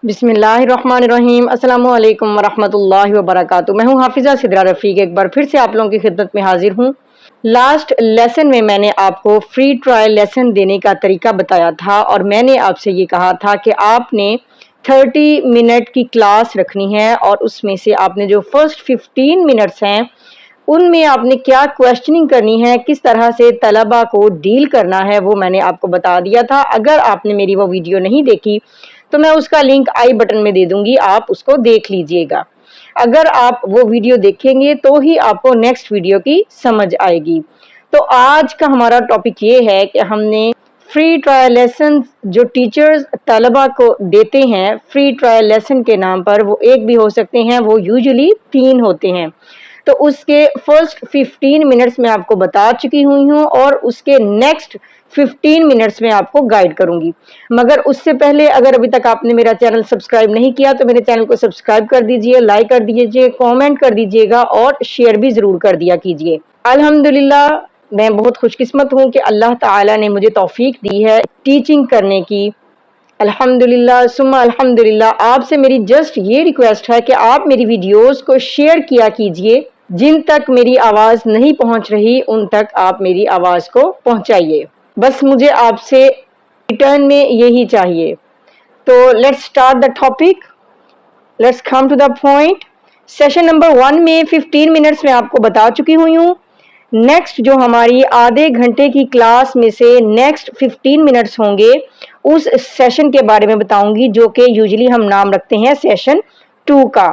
बिस्मिल्लाहिर्रहमानिर्रहीम। अस्सलामु अलैकुम वरहमतुल्लाहि वबरकातुहू। मैं हूँ हाफिज़ा सिद्रा रफ़ीक, एक बार फिर से आप लोगों की खिदमत में हाजिर हूँ। लास्ट लेसन में मैंने आपको फ्री ट्रायल लेसन देने का तरीका बताया था और मैंने आपसे ये कहा था कि आपने 30 मिनट की क्लास रखनी है और उसमें से आपने जो फर्स्ट 15 मिनट्स हैं उनमें आपने क्या क्वेश्चनिंग करनी है, किस तरह से तलबा को डील करना है, वो मैंने आपको बता दिया था। अगर आपने मेरी वो वीडियो नहीं देखी तो मैं उसका लिंक आई बटन में दे दूंगी, आप उसको देख लीजिएगा। अगर आप वो वीडियो देखेंगे तो ही आपको नेक्स्ट वीडियो की समझ आएगी। तो आज का हमारा टॉपिक ये है कि हमने फ्री ट्रायल लेसन जो टीचर्स तलबा को देते हैं फ्री ट्रायल लेसन के नाम पर, वो एक भी हो सकते हैं, वो यूजुअली 3 होते हैं। तो उसके फर्स्ट 15 मिनट्स में आपको बता चुकी हुई हूँ और उसके नेक्स्ट 15 मिनट्स में आपको गाइड करूंगी। मगर उससे पहले अगर अभी तक आपने मेरा चैनल सब्सक्राइब नहीं किया तो मेरे चैनल को सब्सक्राइब कर दीजिए, लाइक कर दीजिए, कमेंट कर दीजिएगा और शेयर भी जरूर कर दिया कीजिए। अल्हम्दुलिल्लाह, मैं बहुत खुशकिस्मत हूँ कि अल्लाह ताला ने मुझे तौफीक दी है टीचिंग करने की। अल्हम्दुलिल्लाह सुम्मा अल्हम्दुलिल्लाह। आपसे मेरी जस्ट ये रिक्वेस्ट है कि आप मेरी वीडियोस को शेयर किया कीजिए। जिन तक मेरी आवाज नहीं पहुंच रही उन तक आप मेरी आवाज को पहुंचाइए। बस मुझे आपसे रिटर्न में यही चाहिए। तो let's start the topic, let's come to the point. Session number 1 में 15 मिनट्स में आपको बता चुकी हुई हूँ। नेक्स्ट जो हमारी आधे घंटे की क्लास में से नेक्स्ट 15 मिनट्स होंगे उस सेशन के बारे में बताऊंगी, जो कि यूजुअली हम नाम रखते हैं सेशन 2 का,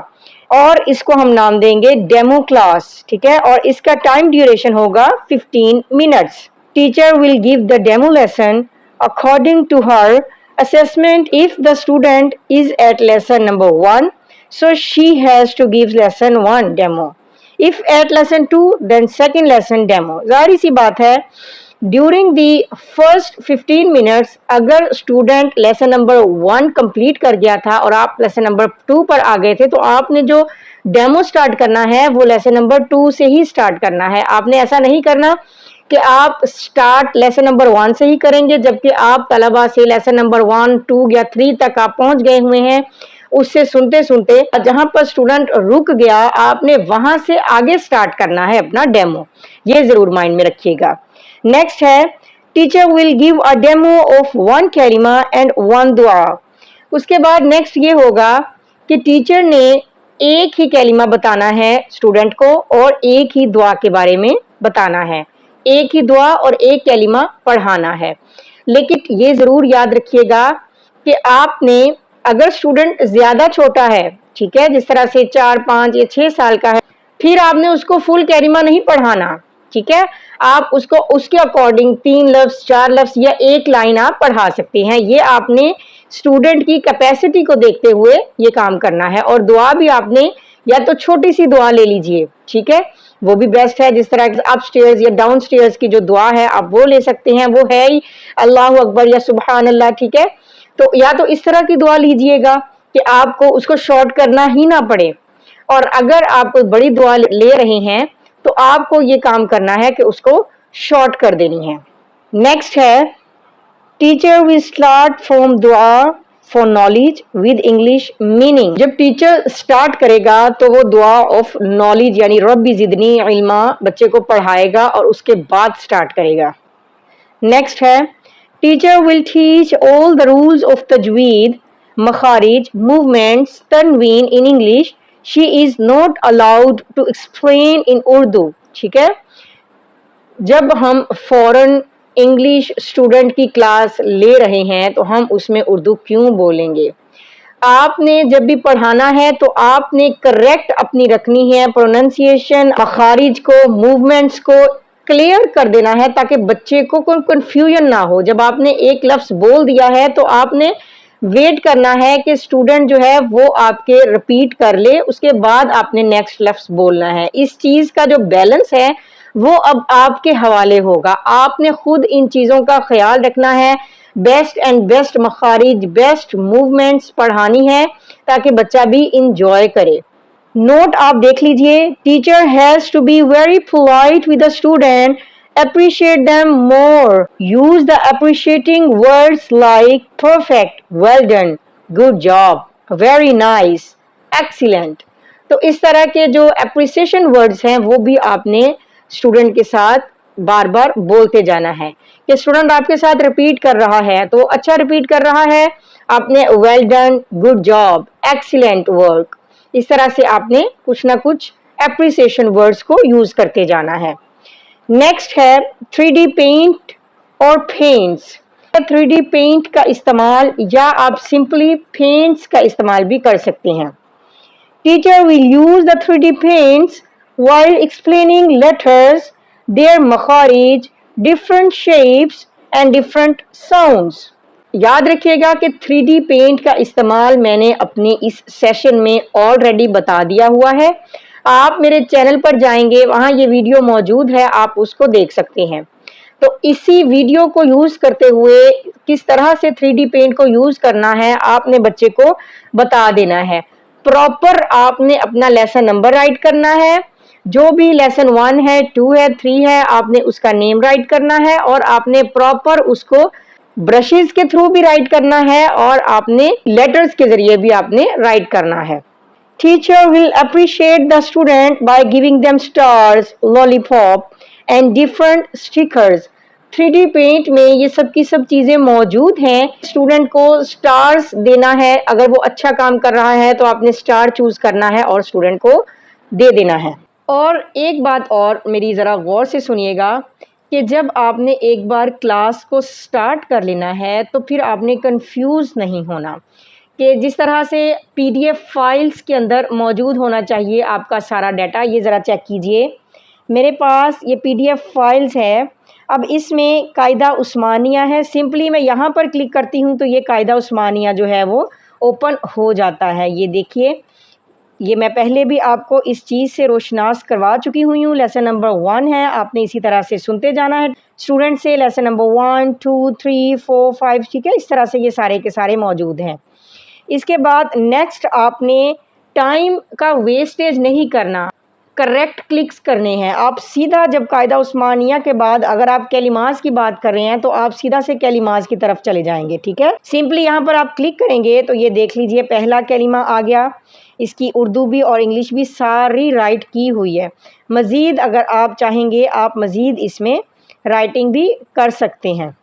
और इसको हम नाम देंगे डेमो क्लास। ठीक है, और इसका टाइम ड्यूरेशन होगा 15 minutes. Teacher will give the demo lesson according to her assessment. If the student is at lesson number 1, so she has to give lesson 1 demo. If at lesson 2, then second lesson demo. जाहिर सी बात है, during the first 15 minutes अगर student lesson number 1 complete कर गया था और आप lesson number 2 पर आ गए थे, तो आपने जो डेमो स्टार्ट करना है वो लेसन नंबर 2 से ही स्टार्ट करना है। आपने ऐसा नहीं करना कि आप स्टार्ट लेसन नंबर 1 से ही करेंगे जबकि आप तलबा से लेसन नंबर 1, 2 या 3 तक आप पहुंच गए हुए हैं। उससे सुनते सुनते जहां पर स्टूडेंट रुक गया आपने वहां से आगे स्टार्ट करना है अपना डेमो, ये जरूर माइंड में रखिएगा। नेक्स्ट है, teacher will give a demo of 1 कलिमा एंड 1 दुआ। उसके बाद नेक्स्ट ये होगा कि टीचर ने एक ही कलिमा बताना है स्टूडेंट को और एक ही दुआ के बारे में बताना है। एक ही दुआ और एक कलिमा पढ़ाना है। लेकिन ये जरूर याद रखिएगा कि आपने, अगर स्टूडेंट ज्यादा छोटा है, ठीक है, जिस तरह से 4, 5 या 6 साल का है, फिर आपने उसको फुल कलिमा नहीं पढ़ाना। ठीक है, आप उसको उसके अकॉर्डिंग 3 लफ्ज, 4 लफ्ज या 1 लाइन आप पढ़ा सकते हैं। ये आपने स्टूडेंट की कैपेसिटी को देखते हुए ये काम करना है। और दुआ भी आपने या तो छोटी सी दुआ ले लीजिए, ठीक है, वो भी बेस्ट है। जिस तरह अप स्टेयर्स या डाउन स्टेयर्स की जो दुआ है आप वो ले सकते हैं, वो है ही अल्लाह अकबर या सुबहान अल्लाह। ठीक है, तो या तो इस तरह की दुआ लीजिएगा कि आपको उसको शॉर्ट करना ही ना पड़े। और अगर आप कोई बड़ी दुआ ले रहे हैं तो आपको ये काम करना है कि उसको शॉर्ट कर देनी है। नेक्स्ट है, टीचर विल स्टार्ट फ्रॉम दुआ for knowledge with English meaning. जब टीचर स्टार्ट करेगा तो वो दुआ ऑफ नॉलेज यानी रब्बी जिदनी इल्मा बच्चे को पढ़ाएगा और उसके बाद स्टार्ट करेगा। नेक्स्ट है, teacher will teach all the rules of तजवीद, मखारिज, मूवमेंट्स, तनवीन in English. She is not allowed to explain in Urdu. ठीक है, जब हम फॉरेन इंग्लिश स्टूडेंट की क्लास ले रहे हैं तो हम उसमें उर्दू क्यों बोलेंगे। आपने जब भी पढ़ाना है तो आपने करेक्ट अपनी रखनी है, प्रोनाउंसिएशन, मखारिज को, मूवमेंट्स को क्लियर कर देना है ताकि बच्चे को कोई कंफ्यूजन ना हो। जब आपने एक लफ्ज बोल दिया है तो आपने वेट करना है कि स्टूडेंट जो है वो आपके रिपीट कर ले, उसके बाद आपने नेक्स्ट लफ्ज बोलना है। इस चीज का जो बैलेंस है वो अब आपके हवाले होगा। आपने खुद इन चीजों का ख्याल रखना है, बेस्ट एंड बेस्ट मखारिज, बेस्ट मूवमेंट्स पढ़ानी है ताकि बच्चा भी इंजॉय करे। नोट आप देख लीजिए, teacher has to be very polite with the student, appreciate them more, use the appreciating words like perfect, well done, good job, very nice, excellent. तो इस तरह के जो एप्रिसिएशन वर्ड्स हैं वो भी आपने स्टूडेंट के साथ बार बार बोलते जाना है कि स्टूडेंट आपके साथ रिपीट कर रहा है तो अच्छा रिपीट कर रहा है, आपने well done, good job, excellent work, इस तरह से आपने कुछ ना कुछ एप्रिसिएशन वर्ड्स को यूज करते जाना है। नेक्स्ट है 3D पेंट और पेंट्स। 3D पेंट का इस्तेमाल या आप सिंपली पेंट्स का इस्तेमाल भी कर सकते हैं। Teacher will use the 3D paints while explaining letters, their makharij, different shapes and different sounds. याद रखिएगा कि 3D पेंट का इस्तेमाल मैंने अपने इस सेशन में ऑलरेडी बता दिया हुआ है। आप मेरे चैनल पर जाएंगे, वहां ये वीडियो मौजूद है, आप उसको देख सकते हैं। तो इसी वीडियो को यूज करते हुए किस तरह से 3D पेंट को यूज करना है आपने बच्चे को बता देना है। प्रॉपर आपने अपना लेसन नंबर राइट करना है, जो भी लेसन 1 है, 2 है, 3 है, आपने उसका नेम राइट करना है और आपने प्रॉपर उसको ब्रशेस के थ्रू भी राइट करना है और आपने लेटर्स के जरिए भी आपने राइट करना है। Teacher will appreciate the student by giving them stars, lollipop and different stickers. 3D paint में ये सब की सब चीजें मौजूद हैं। स्टूडेंट को स्टार्स देना है, अगर वो अच्छा काम कर रहा है तो आपने स्टार चूज करना है और स्टूडेंट को दे देना है। और एक बात और मेरी ज़रा गौर से सुनिएगा कि जब आपने एक बार क्लास को स्टार्ट कर लेना है तो फिर आपने कंफ्यूज नहीं होना कि जिस तरह से PDF फाइल्स के अंदर मौजूद होना चाहिए आपका सारा डाटा। ये ज़रा चेक कीजिए, मेरे पास ये PDF फाइल्स है। अब इसमें कायदा उस्मानिया है, सिंपली मैं यहाँ पर क्लिक करती हूँ तो ये कायदा उस्मानिया जो है वो ओपन हो जाता है। ये देखिए, ये मैं पहले भी आपको इस चीज़ से रोशनास करवा चुकी हुई हूँ। लेसन नंबर 1 है, आपने इसी तरह से सुनते जाना है स्टूडेंट से। लेसन नंबर 1, 2, 3, 4, 5, ठीक है, इस तरह से ये सारे के सारे मौजूद हैं। इसके बाद नेक्स्ट आपने टाइम का वेस्टेज नहीं करना, करेक्ट क्लिक्स करने हैं। आप सीधा जब कायदा उस्मानिया के बाद अगर आप कैलिमाज की बात कर रहे हैं तो आप सीधा से कैलिमाज की तरफ चले जाएंगे, ठीक है। सिंपली यहाँ पर आप क्लिक करेंगे तो ये देख लीजिए पहला कैलिमा आ गया, इसकी उर्दू भी और इंग्लिश भी सारी राइट की हुई है। मज़ीद अगर आप चाहेंगे आप मज़ीद इसमें राइटिंग भी कर सकते हैं,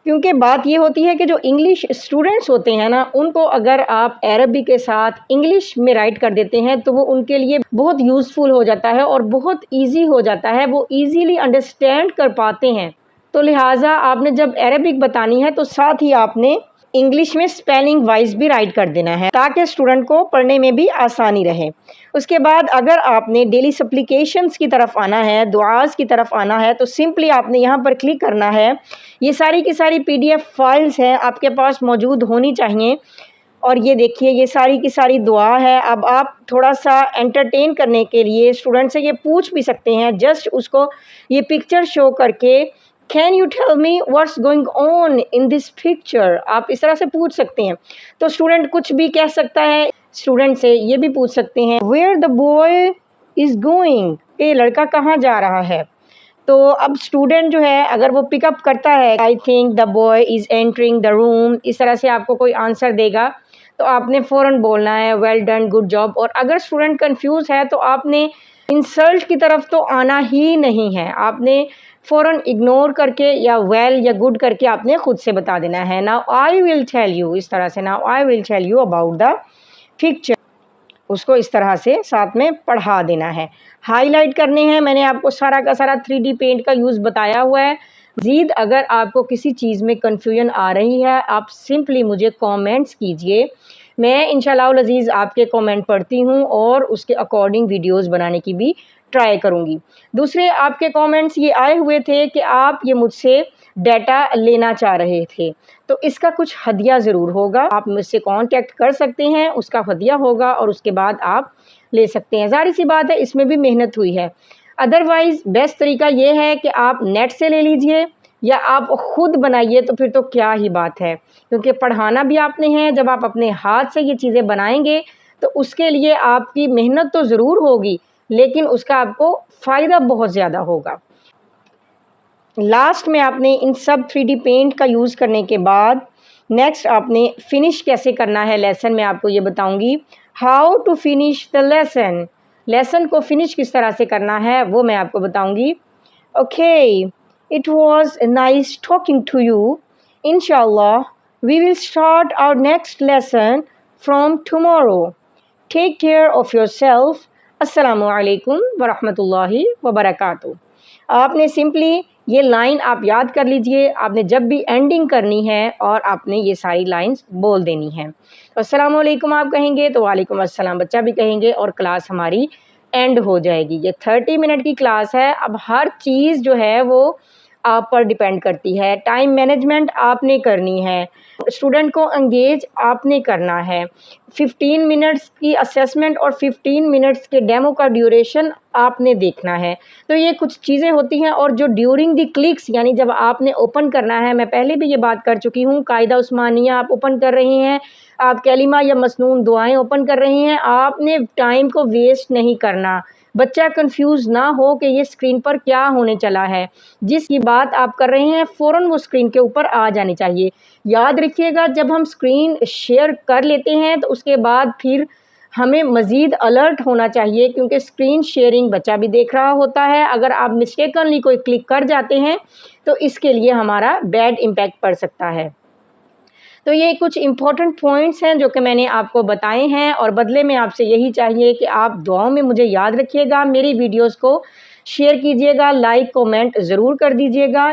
क्योंकि बात ये होती है कि जो इंग्लिश स्टूडेंट्स होते हैं ना, उनको अगर आप अरबी के साथ इंग्लिश में राइट कर देते हैं तो वो उनके लिए बहुत यूज़फुल हो जाता है और बहुत इजी हो जाता है, वो इजीली अंडरस्टैंड कर पाते हैं। तो लिहाजा आपने जब अरबिक बतानी है तो साथ ही आपने इंग्लिश में स्पेलिंग वाइज भी राइट कर देना है ताकि स्टूडेंट को पढ़ने में भी आसानी रहे। उसके बाद अगर आपने डेली सप्लीकेशंस की तरफ आना है, दुआस की तरफ आना है, तो सिंपली आपने यहाँ पर क्लिक करना है। ये सारी की सारी PDF फाइल्स हैं, आपके पास मौजूद होनी चाहिए। और ये देखिए ये सारी की सारी दुआ है। अब आप थोड़ा सा एंटरटेन करने के लिए स्टूडेंट से ये पूछ भी सकते हैं, जस्ट उसको ये पिक्चर शो करके, can you tell me what's going on in this picture, आप इस तरह से पूछ सकते हैं। तो स्टूडेंट कुछ भी कह सकता है। स्टूडेंट से ये भी पूछ सकते हैं where the boy is going, ये लड़का कहाँ जा रहा है। तो अब स्टूडेंट जो है अगर वो पिकअप करता है I think the boy is entering the room, इस तरह से आपको कोई आंसर देगा तो आपने फ़ौरन बोलना है वेल डन, गुड जॉब। और अगर स्टूडेंट कंफ्यूज है तो आपने इंसल्ट की तरफ तो आना ही नहीं है, आपने फ़ौरन इग्नोर करके या वेल या गुड करके आपने खुद से बता देना है now I will tell you, इस तरह से now I will tell you about the picture, उसको इस तरह से साथ में पढ़ा देना है। हाईलाइट करने हैं, मैंने आपको सारा का सारा 3D पेंट का यूज़ बताया हुआ है। मज़ीद अगर आपको किसी चीज़ में कन्फ्यूजन आ रही है आप सिंपली मुझे कमेंट्स कीजिए, मैं इंशाअल्लाह अज़ीज़ आपके कमेंट पढ़ती हूँ और उसके अकॉर्डिंग वीडियोस बनाने की भी ट्राई करूँगी। दूसरे आपके कमेंट्स ये आए हुए थे कि आप ये मुझसे डाटा लेना चाह रहे थे, तो इसका कुछ हदिया ज़रूर होगा, आप मुझसे कांटेक्ट कर सकते हैं, उसका हदिया होगा और उसके बाद आप ले सकते हैं। ज़ाहिर सी बात है इसमें भी मेहनत हुई है। अदरवाइज़ बेस्ट तरीका ये है कि आप नेट से ले लीजिए या आप ख़ुद बनाइए, तो फिर तो क्या ही बात है, क्योंकि पढ़ाना भी आपने है। जब आप अपने हाथ से ये चीज़ें बनाएंगे तो उसके लिए आपकी मेहनत तो ज़रूर होगी लेकिन उसका आपको फ़ायदा बहुत ज़्यादा होगा। लास्ट में आपने इन सब 3D पेंट का यूज़ करने के बाद نیکسٹ آپ نے فنش کیسے کرنا ہے لیسن میں آپ کو یہ بتاؤں گی. How to finish the lesson. Lesson کو فنش کس طرح سے کرنا ہے وہ میں آپ کو بتاؤں گی. Okay, it was nice talking to you. انشاءاللہ we will start our next lesson from tomorrow. Take care of yourself. السلام علیکم ورحمۃ اللہ وبرکاتہ. آپ نے سمپلی یہ لائن آپ یاد کر لیجئے. آپ نے جب بھی اینڈنگ کرنی ہے اور آپ نے یہ ساری لائنز بول دینی ہیں. تو السلام علیکم آپ کہیں گے تو وعلیکم السلام بچہ بھی کہیں گے اور کلاس ہماری اینڈ ہو جائے گی. یہ 30 منٹ کی کلاس ہے. اب ہر چیز جو ہے وہ آپ پر ڈیپینڈ کرتی ہے. ٹائم مینجمنٹ آپ نے کرنی ہے, اسٹوڈنٹ کو انگیج آپ نے کرنا ہے. 15 منٹس کی اسیسمنٹ اور 15 منٹس کے ڈیمو کا ڈیوریشن آپ نے دیکھنا ہے. تو یہ کچھ چیزیں ہوتی ہیں. اور جو ڈیورنگ دی کلکس یعنی جب آپ نے اوپن کرنا ہے, میں پہلے بھی یہ بات کر چکی ہوں, قاعدہ عثمانیہ آپ اوپن کر رہی ہیں, آپ کلمہ یا مسنون دعائیں اوپن کر رہی ہیں, آپ نے ٹائم کو ویسٹ نہیں کرنا. بچہ کنفیوز نہ ہو کہ یہ اسکرین پر کیا ہونے چلا ہے. جس کی بات آپ کر رہے ہیں فوراً وہ اسکرین کے اوپر آ جانی چاہیے. یاد رکھیے گا جب ہم اسکرین شیئر کر لیتے ہیں تو اس کے بعد پھر ہمیں مزید الرٹ ہونا چاہیے, کیونکہ اسکرین شیئرنگ بچہ بھی دیکھ رہا ہوتا ہے. اگر آپ مسٹیکنلی کوئی کلک کر جاتے ہیں تو اس کے لیے ہمارا بیڈ امپیکٹ پڑ سکتا ہے. تو یہ کچھ امپورٹنٹ پوائنٹس ہیں جو کہ میں نے آپ کو بتائے ہیں, اور بدلے میں آپ سے یہی چاہیے کہ آپ دعاؤں میں مجھے یاد رکھیے گا. میری ویڈیوز کو شیئر کیجیے گا, لائک کومنٹ ضرور کر دیجیے گا.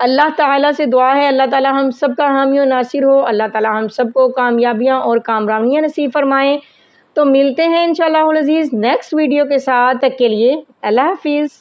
اللہ تعالیٰ سے دعا ہے اللہ تعالیٰ ہم سب کا حامی و ناصر ہو. اللہ تعالیٰ ہم سب کو کامیابیاں اور کامرانیاں نصیب فرمائیں. تو ملتے ہیں انشاءاللہ العزیز نیکسٹ ویڈیو کے ساتھ. تک کے لیے اللہ حافظ.